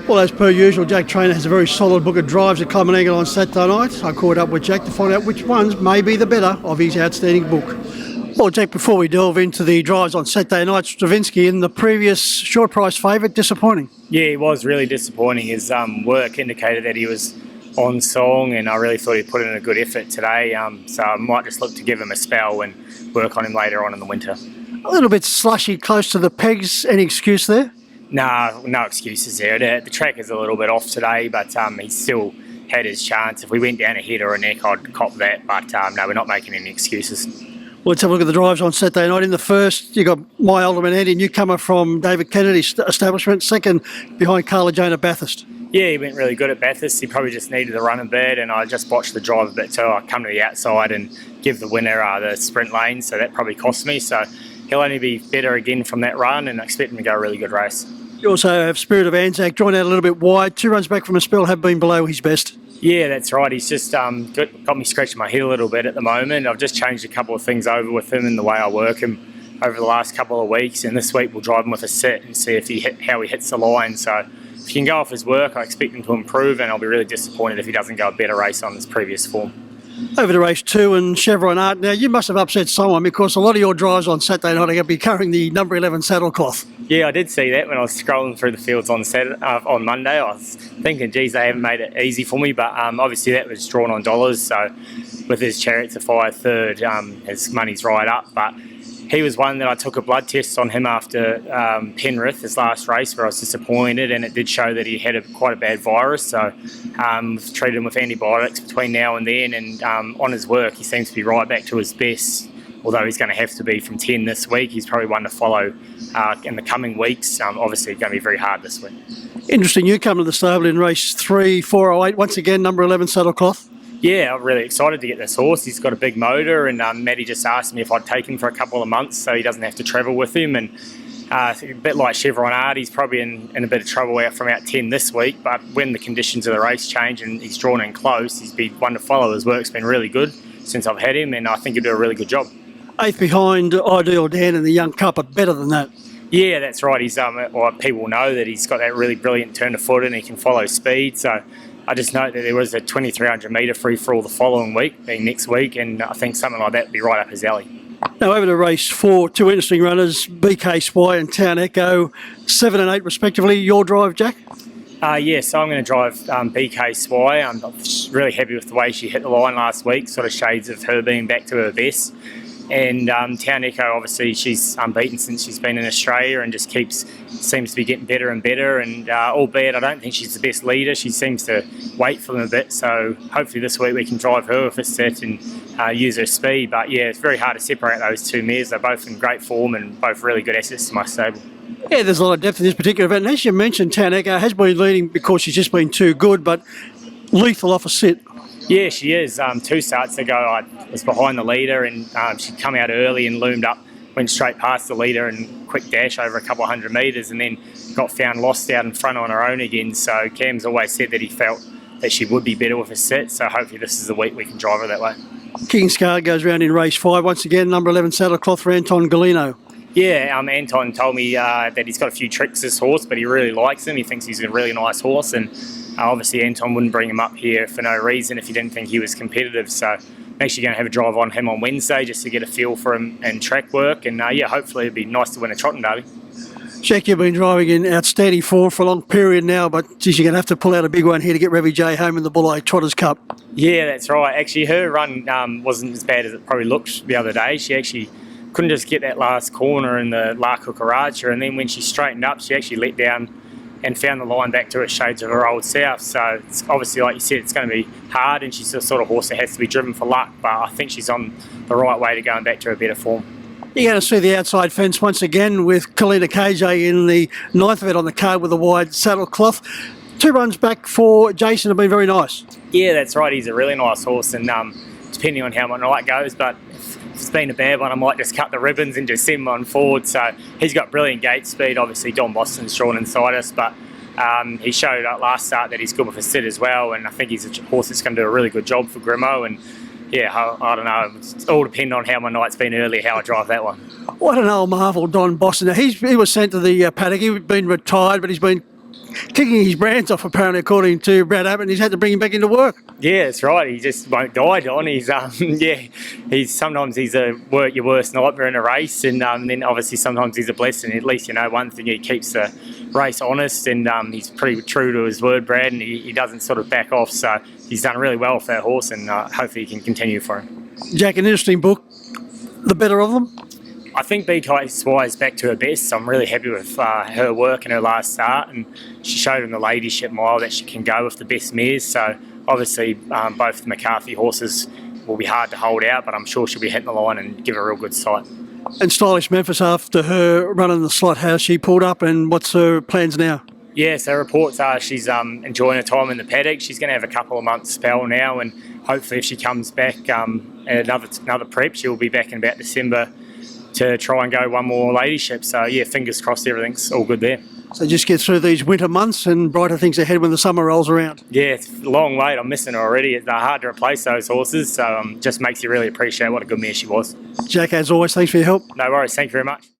Well, as per usual, Jack Trainor has a very solid book of drives at Common Eagle on Saturday night. I caught up with Jack to find out which ones may be the better of his outstanding book. Well, Jack, before we delve into the drives on Saturday night, Stravinsky in the previous short price favourite, disappointing. Yeah, he was really disappointing. His work indicated that he was on song, and I really thought he put in a good effort today. So I might just look to give him a spell and work on him later on in the winter. A little bit slushy close to the pegs. Any excuse there? No excuses there. The track is a little bit off today, but he still had his chance. If we went down a head or a neck, I'd cop that. But no, we're not making any excuses. Well, let's have a look at the drives on Saturday night. In the first, you got my Alderman Andy, newcomer from David Kennedy's establishment. Second, behind Carla Jane at Bathurst. Yeah, he went really good at Bathurst. He probably just needed the run a bit, and I just botched the drive a bit too. I come to the outside and give the winner the sprint lane, so that probably cost me. So he'll only be better again from that run, and I expect him to go a really good race. You also have Spirit of Anzac, drawn out a little bit wide. 2 runs back from a spell have been below his best. Yeah, that's right. He's just got me scratching my head a little bit at the moment. I've just changed a couple of things over with him and the way I work him over the last couple of weeks, and this week we'll drive him with a sit and see if how he hits the line. So if he can go off his work, I expect him to improve, and I'll be really disappointed if he doesn't go a better race on his previous form. Over to race 2 and Chevron Art. Now, you must have upset someone because a lot of your drives on Saturday night are going to be carrying the number 11 saddlecloth. Yeah, I did see that when I was scrolling through the fields on Monday. I was thinking, geez, they haven't made it easy for me, but obviously that was drawn on dollars. So with his Chariots of Fire third, his money's right up. But he was one that I took a blood test on him after Penrith, his last race, where I was disappointed, and it did show that he had quite a bad virus. So we've treated him with antibiotics between now and then, and on his work, he seems to be right back to his best, although he's going to have to be from 10 this week. He's probably one to follow in the coming weeks. Obviously, it's going to be very hard this week. Interesting newcomer to the stable in race 3, 408. Once again, number 11 saddlecloth. Yeah, I'm really excited to get this horse. He's got a big motor, and Maddie just asked me if I'd take him for a couple of months so he doesn't have to travel with him. And a bit like Chevron Art, he's probably in a bit of trouble out from out 10 this week, but when the conditions of the race change and he's drawn in close, he's been one to follow. His work's been really good since I've had him, and I think he'll do a really good job. 8th behind Ideal Dan and the Young Cup, but better than that. Yeah, that's right. He's people know that he's got that really brilliant turn of foot and he can follow speed. So I just note that there was a 2,300 metre free for all the following week, being next week, and I think something like that would be right up his alley. Now over to race 4, 2 interesting runners, BK Spy and Town Echo, 7 and 8 respectively. Your drive, Jack? So I'm going to drive BK Spy. I'm really happy with the way she hit the line last week, sort of shades of her being back to her best. And Town Echo, obviously, she's unbeaten since she's been in Australia and just seems to be getting better and better. And albeit I don't think she's the best leader, she seems to wait for them a bit. So hopefully this week we can drive her with a set and use her speed. But yeah, it's very hard to separate those two mares. They're both in great form and both really good assets to my stable. Yeah, there's a lot of depth in this particular event. And as you mentioned, Town Echo has been leading because she's just been too good, but lethal off a sit. Yeah, she is. 2 starts ago, I was behind the leader, and she'd come out early and loomed up, went straight past the leader and quick dash over a couple of 100 metres, and then got found lost out in front on her own again. So Cam's always said that he felt that she would be better with a set, so hopefully this is the week we can drive her that way. King Scar goes round in race 5. Once again, number 11 saddlecloth for Anton Galino. Yeah, Anton told me that he's got a few tricks, this horse, but he really likes him. He thinks he's a really nice horse, and obviously Anton wouldn't bring him up here for no reason if he didn't think he was competitive. So I'm actually going to have a drive on him on Wednesday just to get a feel for him and track work. And hopefully it'd be nice to win a trotting derby. Jack, you've been driving in outstanding form for a long period now, but geez, you're going to have to pull out a big one here to get Revy J home in the Bulleye Trotters Cup. Yeah, that's right. Actually, her run wasn't as bad as it probably looked the other day. She actually couldn't just get that last corner in the La Cucaracha, and then when she straightened up, she actually let down and found the line back to its shades of her old self. So it's obviously, like you said, it's going to be hard, and she's the sort of horse that has to be driven for luck, but I think she's on the right way to going back to her better form. You're going to see the outside fence once again with Kalina KJ in the 9th event on the card with a wide saddlecloth. 2 runs back for Jason have been very nice. Yeah, that's right. He's a really nice horse, and depending on how my night goes, but if it's been a bad one, I might just cut the ribbons and just send him on forward. So he's got brilliant gate speed. Obviously, Don Boston's drawn inside us, but he showed last start that he's good with a sit as well, and I think he's a horse that's going to do a really good job for Grimo. And yeah, I don't know. It's all depending on how my night's been earlier, how I drive that one. What an old marvel, Don Boston. Now, he was sent to the paddock. He's been retired, but he's been kicking his brands off, apparently, according to Brad Abbott. He's had to bring him back into work. Yeah, that's right. He just won't die, Don. He's sometimes he's your worst nightmare in a race, and then obviously sometimes he's a blessing. At least one thing, he keeps the race honest, and he's pretty true to his word, Brad, and he doesn't sort of back off. So he's done really well for that horse, and hopefully he can continue for him. Jack, an interesting book. The better of them? I think BKSY is back to her best. I'm really happy with her work in her last start, and she showed in the Ladyship Mile that she can go with the best mares. So obviously both the McCarthy horses will be hard to hold out, but I'm sure she'll be hitting the line and give a real good sight. And Stylish Memphis, after her running the slot, how's she pulled up, and what's her plans now? Yeah, so reports are she's enjoying her time in the paddock. She's going to have a couple of months spell now, and hopefully if she comes back at another prep, she'll be back in about December to try and go one more Ladyship. So yeah, fingers crossed, everything's all good there. So just get through these winter months and brighter things ahead when the summer rolls around. Yeah, it's a long wait. I'm missing her already. They're hard to replace, those horses, so just makes you really appreciate what a good mare she was. Jack, as always, thanks for your help. No worries. Thank you very much.